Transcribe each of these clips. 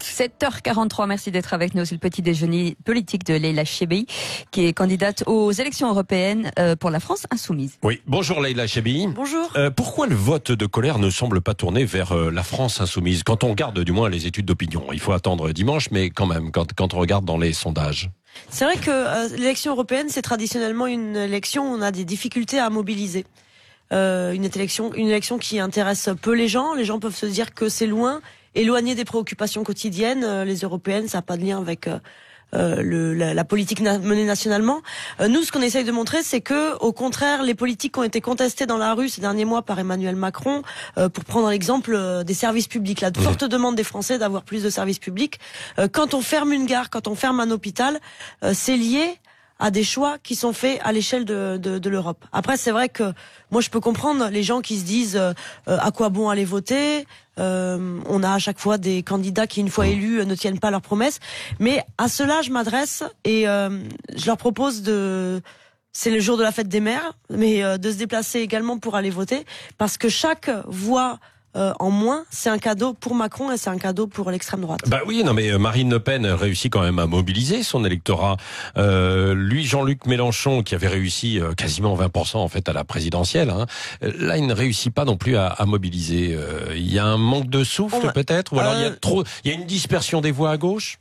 7h43, merci d'être avec nous. C'est le petit déjeuner politique de Leïla Chebei, qui est candidate aux élections européennes pour la France insoumise. Oui, bonjour Leïla Chebei. Bonjour. Pourquoi le vote de colère ne semble pas tourner vers la France insoumise? Quand on regarde du moins les études d'opinion, il faut attendre dimanche, mais quand même, quand on regarde dans les sondages. C'est vrai que l'élection européenne, c'est traditionnellement une élection où on a des difficultés à mobiliser. Une élection qui intéresse peu les gens. Les gens peuvent se dire que c'est loin, éloigné des préoccupations quotidiennes. Les européennes, ça n'a pas de lien avec la politique menée nationalement. Nous, ce qu'on essaye de montrer, c'est que, au contraire, les politiques qui ont été contestées dans la rue ces derniers mois par Emmanuel Macron, pour prendre l'exemple des services publics, la forte demande des Français d'avoir plus de services publics. Quand on ferme une gare, quand on ferme un hôpital, c'est lié à des choix qui sont faits à l'échelle de l'Europe. Après, c'est vrai que moi, je peux comprendre les gens qui se disent à quoi bon aller voter. On a à chaque fois des candidats qui, une fois élus, ne tiennent pas leurs promesses. Mais à cela, je m'adresse et je leur propose c'est le jour de la fête des mères, mais de se déplacer également pour aller voter, parce que chaque voix en moins, c'est un cadeau pour Macron et c'est un cadeau pour l'extrême droite. Bah oui, non mais Marine Le Pen réussit quand même à mobiliser son électorat. Lui, Jean-Luc Mélenchon, qui avait réussi quasiment 20% en fait à la présidentielle, hein, là il ne réussit pas non plus à mobiliser. Il y a un manque de souffle peut-être, ou alors il y a une dispersion des voix à gauche.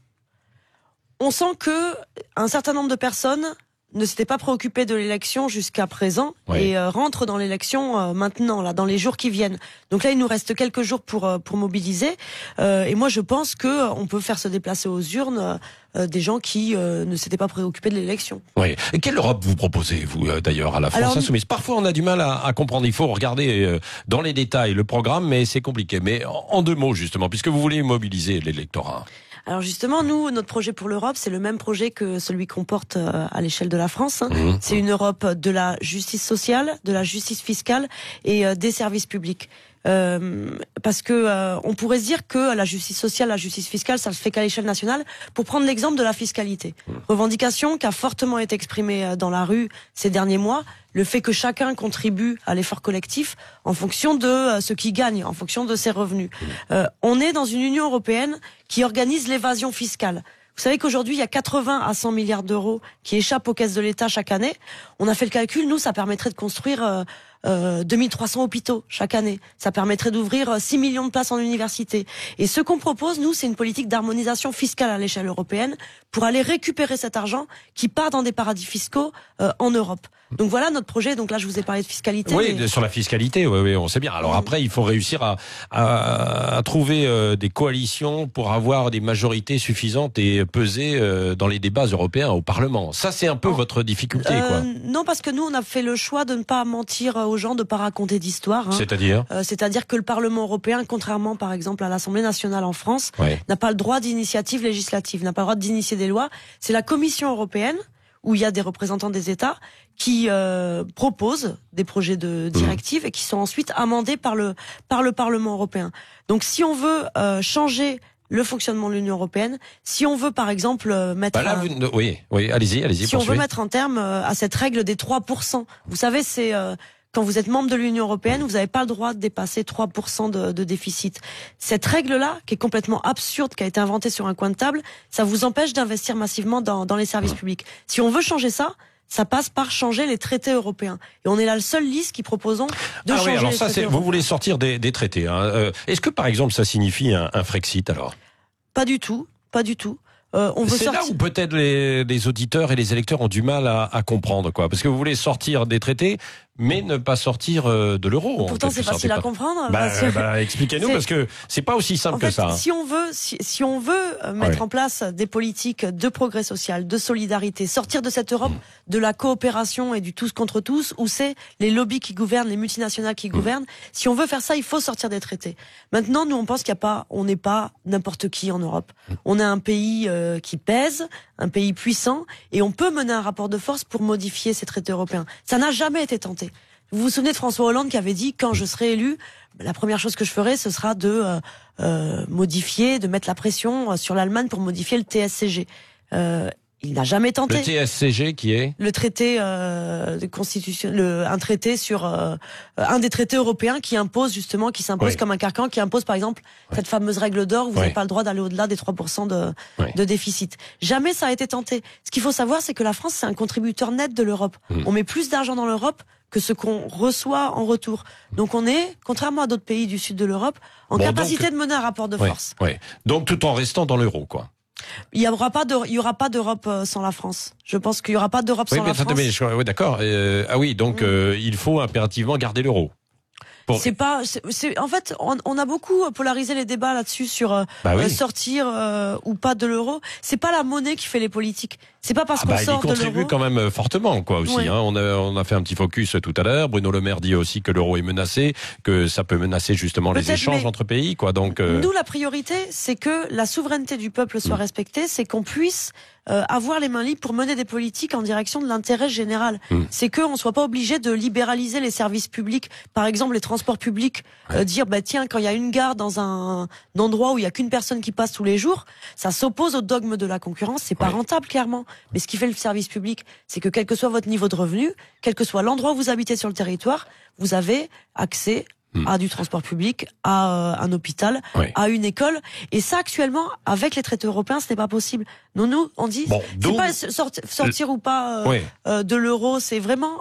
On sent que un certain nombre de personnes ne s'était pas préoccupé de l'élection jusqu'à présent et rentre dans l'élection maintenant, là, dans les jours qui viennent. Donc là, il nous reste quelques jours pour mobiliser. Et moi, je pense que on peut faire se déplacer aux urnes des gens qui ne s'étaient pas préoccupés de l'élection. Oui. Et quelle Europe vous proposez, vous, d'ailleurs, à la France insoumise? Parfois, on a du mal à comprendre. Il faut regarder dans les détails le programme, mais c'est compliqué. Mais en deux mots, justement, puisque vous voulez mobiliser l'électorat. Alors justement, nous, notre projet pour l'Europe, c'est le même projet que celui qu'on porte à l'échelle de la France. C'est une Europe de la justice sociale, de la justice fiscale et des services publics. Parce que on pourrait se dire que la justice sociale, la justice fiscale, ça se fait qu'à l'échelle nationale. Pour prendre l'exemple de la fiscalité, revendication qui a fortement été exprimée dans la rue ces derniers mois, le fait que chacun contribue à l'effort collectif en fonction de ce qu'il gagne, en fonction de ses revenus. On est dans une Union européenne qui organise l'évasion fiscale. Vous savez qu'aujourd'hui, il y a 80 à 100 milliards d'euros qui échappent aux caisses de l'État chaque année. On a fait le calcul, nous, ça permettrait de construire 2300 hôpitaux chaque année. Ça permettrait d'ouvrir 6 millions de places en université. Et ce qu'on propose, nous, c'est une politique d'harmonisation fiscale à l'échelle européenne pour aller récupérer cet argent qui part dans des paradis fiscaux en Europe. Donc voilà notre projet. Donc là, je vous ai parlé de fiscalité. Oui, sur la fiscalité, oui, on sait bien. Alors après, il faut réussir à trouver des coalitions pour avoir des majorités suffisantes et peser dans les débats européens au Parlement. Ça, c'est un peu votre difficulté, quoi. Non, parce que nous, on a fait le choix de ne pas mentir aux gens, de ne pas raconter d'histoire. C'est-à-dire c'est-à-dire que le Parlement européen, contrairement par exemple à l'Assemblée nationale en France, n'a pas le droit d'initiative législative, n'a pas le droit d'initier des lois. C'est la Commission européenne, où il y a des représentants des États qui proposent des projets de directives et qui sont ensuite amendés par le Parlement européen. Donc si on veut changer le fonctionnement de l'Union européenne, si on veut par exemple mettre allez-y. Si on veut mettre un terme à cette règle des 3%, vous savez, c'est quand vous êtes membre de l'Union européenne, vous n'avez pas le droit de dépasser 3% de déficit. Cette règle-là, qui est complètement absurde, qui a été inventée sur un coin de table, ça vous empêche d'investir massivement dans les services publics. Si on veut changer ça, ça passe par changer les traités européens. Et on est la seule liste qui proposons de changer les traités européens. Vous voulez sortir des traités. Hein. Est-ce que, par exemple, ça signifie un Frexit, alors? Pas du tout, pas du tout. C'est là où peut-être les auditeurs et les électeurs ont du mal à comprendre, quoi. Parce que vous voulez sortir des traités, mais ne pas sortir de l'euro. Pourtant, c'est facile à comprendre. Expliquez-nous, parce que c'est pas aussi simple que ça. Si on veut mettre en place des politiques de progrès social, de solidarité, sortir de cette Europe de la coopération et du tous contre tous, où c'est les lobbies qui gouvernent, les multinationales qui gouvernent. Si on veut faire ça, il faut sortir des traités. Maintenant, nous, on pense on n'est pas n'importe qui en Europe. On est un pays qui pèse, un pays puissant, et on peut mener un rapport de force pour modifier ces traités européens. Ça n'a jamais été tenté. Vous vous souvenez de François Hollande qui avait dit, quand je serai élu, la première chose que je ferai, ce sera de modifier, de mettre la pression sur l'Allemagne pour modifier le TSCG. Il n'a jamais tenté. Le TSCG qui est le traité de constitution, un traité sur un des traités européens qui impose justement, qui s'impose comme un carcan, qui impose par exemple cette fameuse règle d'or où vous n'avez pas le droit d'aller au-delà des 3% de déficit. Jamais ça a été tenté. Ce qu'il faut savoir, c'est que la France, c'est un contributeur net de l'Europe. On met plus d'argent dans l'Europe que ce qu'on reçoit en retour. Donc on est, contrairement à d'autres pays du sud de l'Europe, en capacité de mener un rapport de force. Donc tout en restant dans l'euro, quoi. Il y aura pas d'Europe sans la France. Je pense qu'il y aura pas d'Europe sans la France. Oui, d'accord. Donc il faut impérativement garder l'euro. C'est pas. En fait, on a beaucoup polarisé les débats là-dessus sur sortir ou pas de l'euro. C'est pas la monnaie qui fait les politiques. C'est pas parce qu'on sort de l'euro. Il contribue quand même fortement, quoi, aussi. Oui. Hein. On a fait un petit focus tout à l'heure. Bruno Le Maire dit aussi que l'euro est menacé, que ça peut menacer justement les échanges entre pays, quoi. Donc nous, la priorité, c'est que la souveraineté du peuple soit respectée, c'est qu'on puisse avoir les mains libres pour mener des politiques en direction de l'intérêt général. C'est qu'on soit pas obligé de libéraliser les services publics, par exemple les transports publics, dire tiens, quand il y a une gare dans un endroit où il y a qu'une personne qui passe tous les jours, ça s'oppose au dogme de la concurrence, c'est pas rentable clairement. Mais ce qui fait le service public, c'est que quel que soit votre niveau de revenu, quel que soit l'endroit où vous habitez sur le territoire, vous avez accès à du transport public, à un hôpital, à une école. Et ça, actuellement, avec les traités européens, ce n'est pas possible. Nous, on dit, c'est pas sortir ou pas de l'euro, c'est vraiment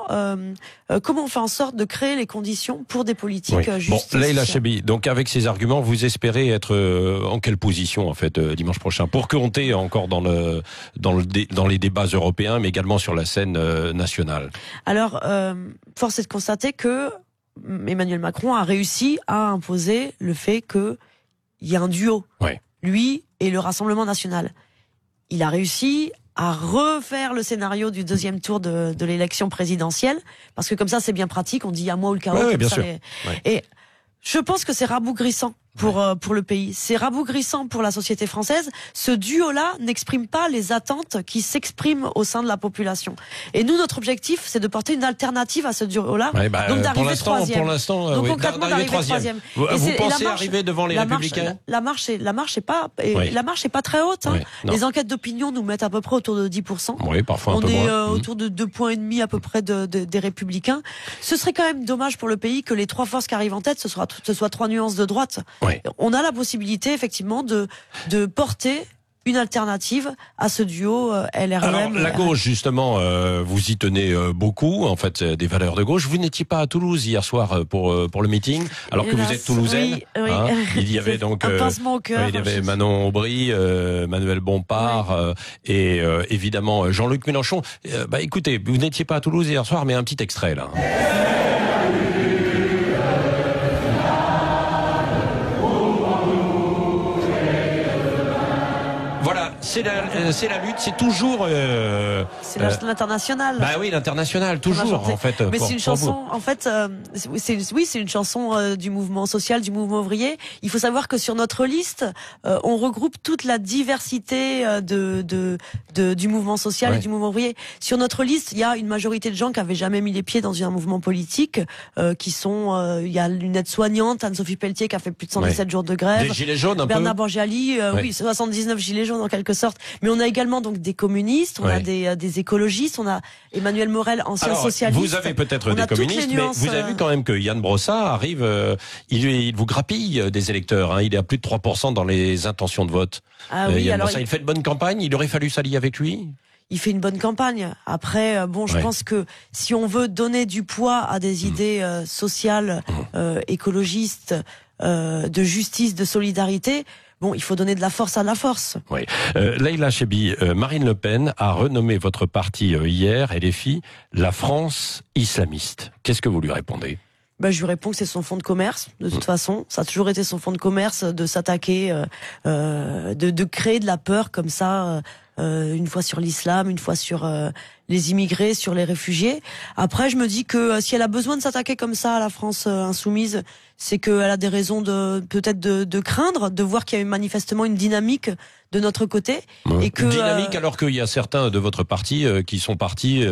comment on fait en sorte de créer les conditions pour des politiques justes. Leïla Chebbi, donc avec ces arguments, vous espérez être en quelle position, en fait, dimanche prochain, pour compter encore dans les débats européens, mais également sur la scène nationale? Alors, force est de constater que Emmanuel Macron a réussi à imposer le fait qu'il y a un duo, lui et le Rassemblement national. Il a réussi à refaire le scénario du deuxième tour de l'élection présidentielle, parce que comme ça c'est bien pratique, on dit à moi ou le chaos. Bien sûr. Et je pense que c'est rabougrissant pour le pays. C'est rabougrissant pour la société française. Ce duo-là n'exprime pas les attentes qui s'expriment au sein de la population. Et nous, notre objectif, c'est de porter une alternative à ce duo-là. Donc d'arriver troisième. Pour l'instant, donc concrètement d'arriver troisième. Vous pensez arriver devant les Républicains? La marche est pas très haute. Les enquêtes d'opinion nous mettent à peu près autour de 10%. Oui, parfois un peu moins. On est autour de 2,5 points à peu près des Républicains. Ce serait quand même dommage pour le pays que les trois forces qui arrivent en tête, ce soit trois nuances de droite. On a la possibilité effectivement de porter une alternative à ce duo LREM. Alors, la gauche, justement, vous y tenez beaucoup, en fait, des valeurs de gauche. Vous n'étiez pas à Toulouse hier soir pour le meeting, alors que vous êtes toulousaine. Oui. Hein, il y avait donc un pincement au cœur. Il y avait Manon Aubry, Manuel Bompard et évidemment Jean-Luc Mélenchon. Écoutez, vous n'étiez pas à Toulouse hier soir, mais un petit extrait là. C'est la lutte, c'est toujours. C'est l'international. Oui, l'international, toujours en fait. Mais c'est une chanson, en fait, c'est une chanson du mouvement social, du mouvement ouvrier. Il faut savoir que sur notre liste, on regroupe toute la diversité du mouvement social et du mouvement ouvrier. Sur notre liste, il y a une majorité de gens qui avaient jamais mis les pieds dans un mouvement politique, qui sont, il y a une aide-soignante, Anne-Sophie Pelletier, qui a fait plus de 117 jours de grève. Des gilets jaunes, un Bernard peu. Borgiali, 79 gilets jaunes en quelque sorte. Mais on a également donc des communistes, on a des écologistes, on a Emmanuel Morel, ancien socialiste. Vous avez peut-être des communistes, mais vous avez vu quand même que Yann Brossat arrive, il vous grappille des électeurs. Il est à plus de 3% dans les intentions de vote. Yann Brossat, il fait de bonne campagne. Il aurait fallu s'allier avec lui. Il fait une bonne campagne. Après, je pense que si on veut donner du poids à des idées sociales, écologistes, de justice, de solidarité, il faut donner de la force à la force. Oui. Leïla Chebbi, Marine Le Pen a renommé votre parti hier, LFI, la France islamiste. Qu'est-ce que vous lui répondez ? Je lui réponds que c'est son fonds de commerce, de toute façon. Ça a toujours été son fonds de commerce de s'attaquer, de créer de la peur comme ça, une fois sur l'islam, une fois sur les immigrés, sur les réfugiés. Après, je me dis que si elle a besoin de s'attaquer comme ça à la France insoumise, c'est qu'elle a des raisons peut-être de craindre, de voir qu'il y a manifestement une dynamique de notre côté. Et que, dynamique alors qu'il y a certains de votre parti qui sont partis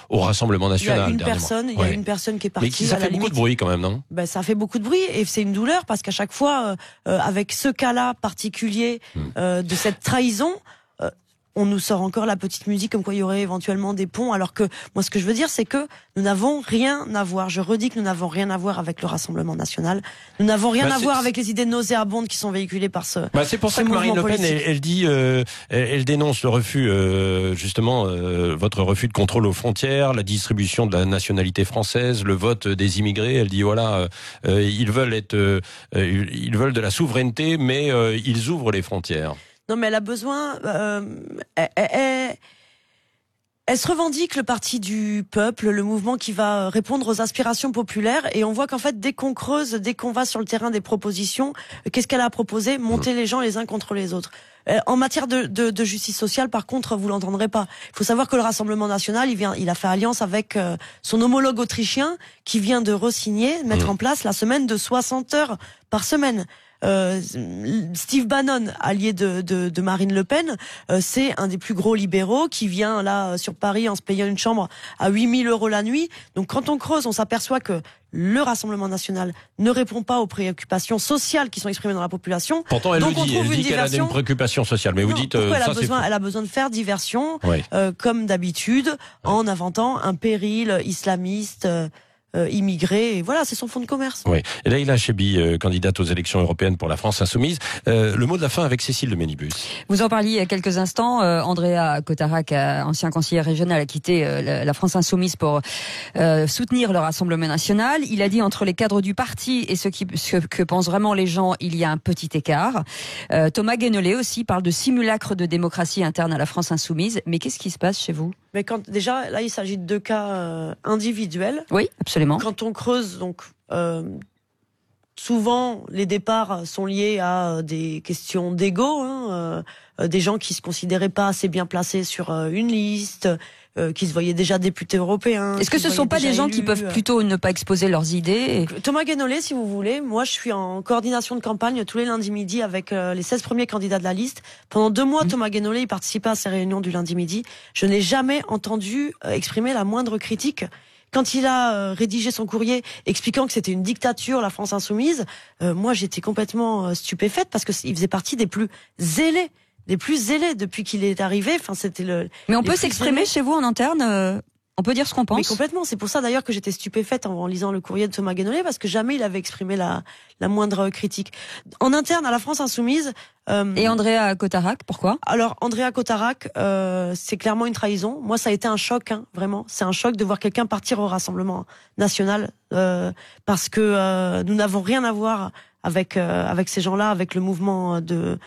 au Rassemblement National. Il y a une personne qui est partie. Mais ça fait beaucoup de bruit quand même, non ? Ça fait beaucoup de bruit et c'est une douleur parce qu'à chaque fois, avec ce cas-là particulier de cette trahison, on nous sort encore la petite musique comme quoi il y aurait éventuellement des ponts, alors que moi ce que je veux dire c'est que nous n'avons rien à voir. Je redis que nous n'avons rien à voir avec le Rassemblement national. Nous n'avons rien à voir avec les idées nauséabondes qui sont véhiculées par ce. C'est pour ça que Marine Le Pen, elle dit, elle dénonce le refus, justement, votre refus de contrôle aux frontières, la distribution de la nationalité française, le vote des immigrés. Elle dit voilà, ils veulent de la souveraineté, mais ils ouvrent les frontières. Non, mais elle a besoin. Elle se revendique le parti du peuple, le mouvement qui va répondre aux aspirations populaires. Et on voit qu'en fait, dès qu'on creuse, dès qu'on va sur le terrain des propositions, qu'est-ce qu'elle a proposé? Monter les gens les uns contre les autres. En matière de justice sociale, par contre, vous l'entendrez pas. Il faut savoir que le Rassemblement national, il a fait alliance avec son homologue autrichien, qui vient de re-signer, mettre en place la semaine de 60 heures par semaine. Steve Bannon, allié de Marine Le Pen, c'est un des plus gros libéraux qui vient là sur Paris en se payant une chambre à 8 000 € la nuit. Donc quand on creuse, on s'aperçoit que le Rassemblement national ne répond pas aux préoccupations sociales qui sont exprimées dans la population. Pourtant, elle dit qu'elle a une préoccupation sociale. Mais vous dites, elle a besoin de faire diversion, comme d'habitude, en inventant un péril islamiste. Immigrés, et voilà, c'est son fonds de commerce. Oui. Et Leïla Chaibi, candidate aux élections européennes pour la France insoumise. Le mot de la fin avec Cécile de Ménibus. Vous en parliez il y a quelques instants. Andrea Cotarac, ancien conseiller régional, a quitté la France insoumise pour soutenir le Rassemblement national. Il a dit entre les cadres du parti et ce que pensent vraiment les gens, il y a un petit écart. Thomas Guénolé aussi parle de simulacre de démocratie interne à la France insoumise. Mais qu'est-ce qui se passe chez vous? Mais déjà, là, il s'agit de 2 cas individuels. Oui, absolument. Quand on creuse, donc souvent les départs sont liés à des questions d'ego, des gens qui se considéraient pas assez bien placés sur une liste, qui se voyaient déjà députés européens. Est-ce que ce sont pas des gens qui peuvent plutôt ne pas exposer leurs idées? Thomas Guénolé, si vous voulez, moi je suis en coordination de campagne tous les lundis midi avec les 16 premiers candidats de la liste. Pendant 2 mois, Thomas Guénolé, il participait à ces réunions du lundi midi. Je n'ai jamais entendu exprimer la moindre critique. Quand il a rédigé son courrier expliquant que c'était une dictature, la France insoumise, moi j'étais complètement stupéfaite parce que il faisait partie des plus zélés depuis qu'il est arrivé. Enfin, c'était le. Mais on peut s'exprimer chez vous en interne. On peut dire ce qu'on pense. Mais complètement. C'est pour ça d'ailleurs que j'étais stupéfaite en lisant le courrier de Thomas Guénolé, parce que jamais il avait exprimé la moindre critique. En interne à la France insoumise. Et Andrea Cotarac, pourquoi? Alors Andrea Cotarac, c'est clairement une trahison. Moi, ça a été un choc, vraiment. C'est un choc de voir quelqu'un partir au Rassemblement national, parce que nous n'avons rien à voir avec ces gens-là, avec le mouvement de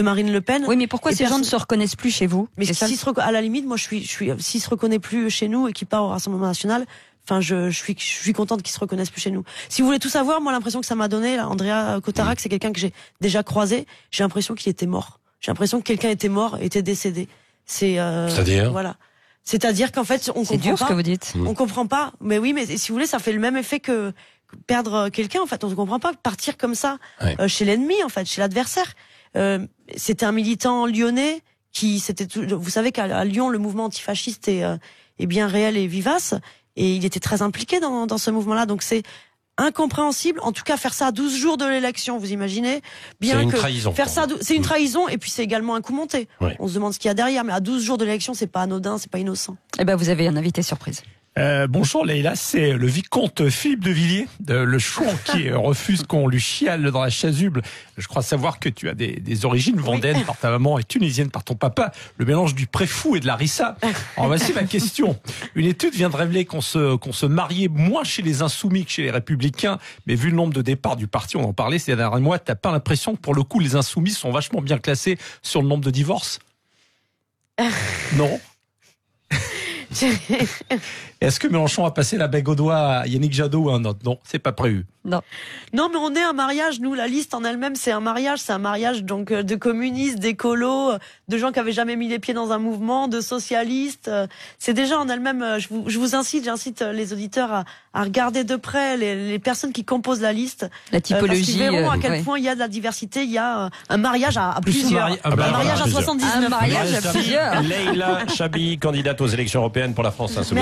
Marine Le Pen. Oui, mais pourquoi ces gens ne se reconnaissent plus chez vous? Mais à la limite, moi, s'il se reconnaît plus chez nous et qu'il part au Rassemblement national, enfin, je suis contente qu'il se reconnaisse plus chez nous. Si vous voulez tout savoir, moi, l'impression que ça m'a donné, là, Andrea Cotarac, c'est quelqu'un que j'ai déjà croisé. J'ai l'impression qu'il était mort. J'ai l'impression que quelqu'un était mort, était décédé. C'est-à-dire? Voilà. C'est-à-dire qu'en fait, on comprend pas. C'est dur ce que vous dites. On comprend pas. Mais oui, mais si vous voulez, ça fait le même effet que perdre quelqu'un. En fait, on ne comprend pas partir comme ça chez l'ennemi, en fait, chez l'adversaire. C'était un militant lyonnais vous savez qu'à Lyon, le mouvement antifasciste est bien réel et vivace, et il était très impliqué dans ce mouvement-là. Donc c'est incompréhensible. En tout cas, faire ça à 12 jours de l'élection, vous imaginez bien c'est une que trahison, faire ça, c'est une trahison, et puis c'est également un coup monté. Ouais. On se demande ce qu'il y a derrière, mais à 12 jours de l'élection, c'est pas anodin, c'est pas innocent. Eh ben, vous avez un invité surprise. Bonjour Leïla, c'est le vicomte Philippe de Villiers, le chouan qui refuse qu'on lui chiale dans la chasuble. Je crois savoir que tu as des origines vendéennes par ta maman et tunisiennes par ton papa, le mélange du préfou et de la rissa. Alors voici ma question. Une étude vient de révéler qu'on se mariait moins chez les insoumis que chez les républicains, mais vu le nombre de départs du parti, on en parlait ces derniers mois, t'as pas l'impression que pour le coup les insoumis sont vachement bien classés sur le nombre de divorces? Non. Est-ce que Mélenchon a passé la bague au doigt à Yannick Jadot ou à un autre? Non, c'est pas prévu. Non, mais on est un mariage. Nous, la liste en elle-même, c'est un mariage. C'est un mariage donc de communistes, d'écolos, de gens qui avaient jamais mis les pieds dans un mouvement, de socialistes. C'est déjà en elle-même. J'incite les auditeurs à regarder de près les personnes qui composent la liste. La typologie. Parce qu'ils verront à quel point il y a de la diversité. Il y a un mariage à plusieurs. Un mariage à 79. Un mariage à plusieurs. Leïla Chaibi, candidate aux élections européennes pour la France insoumise.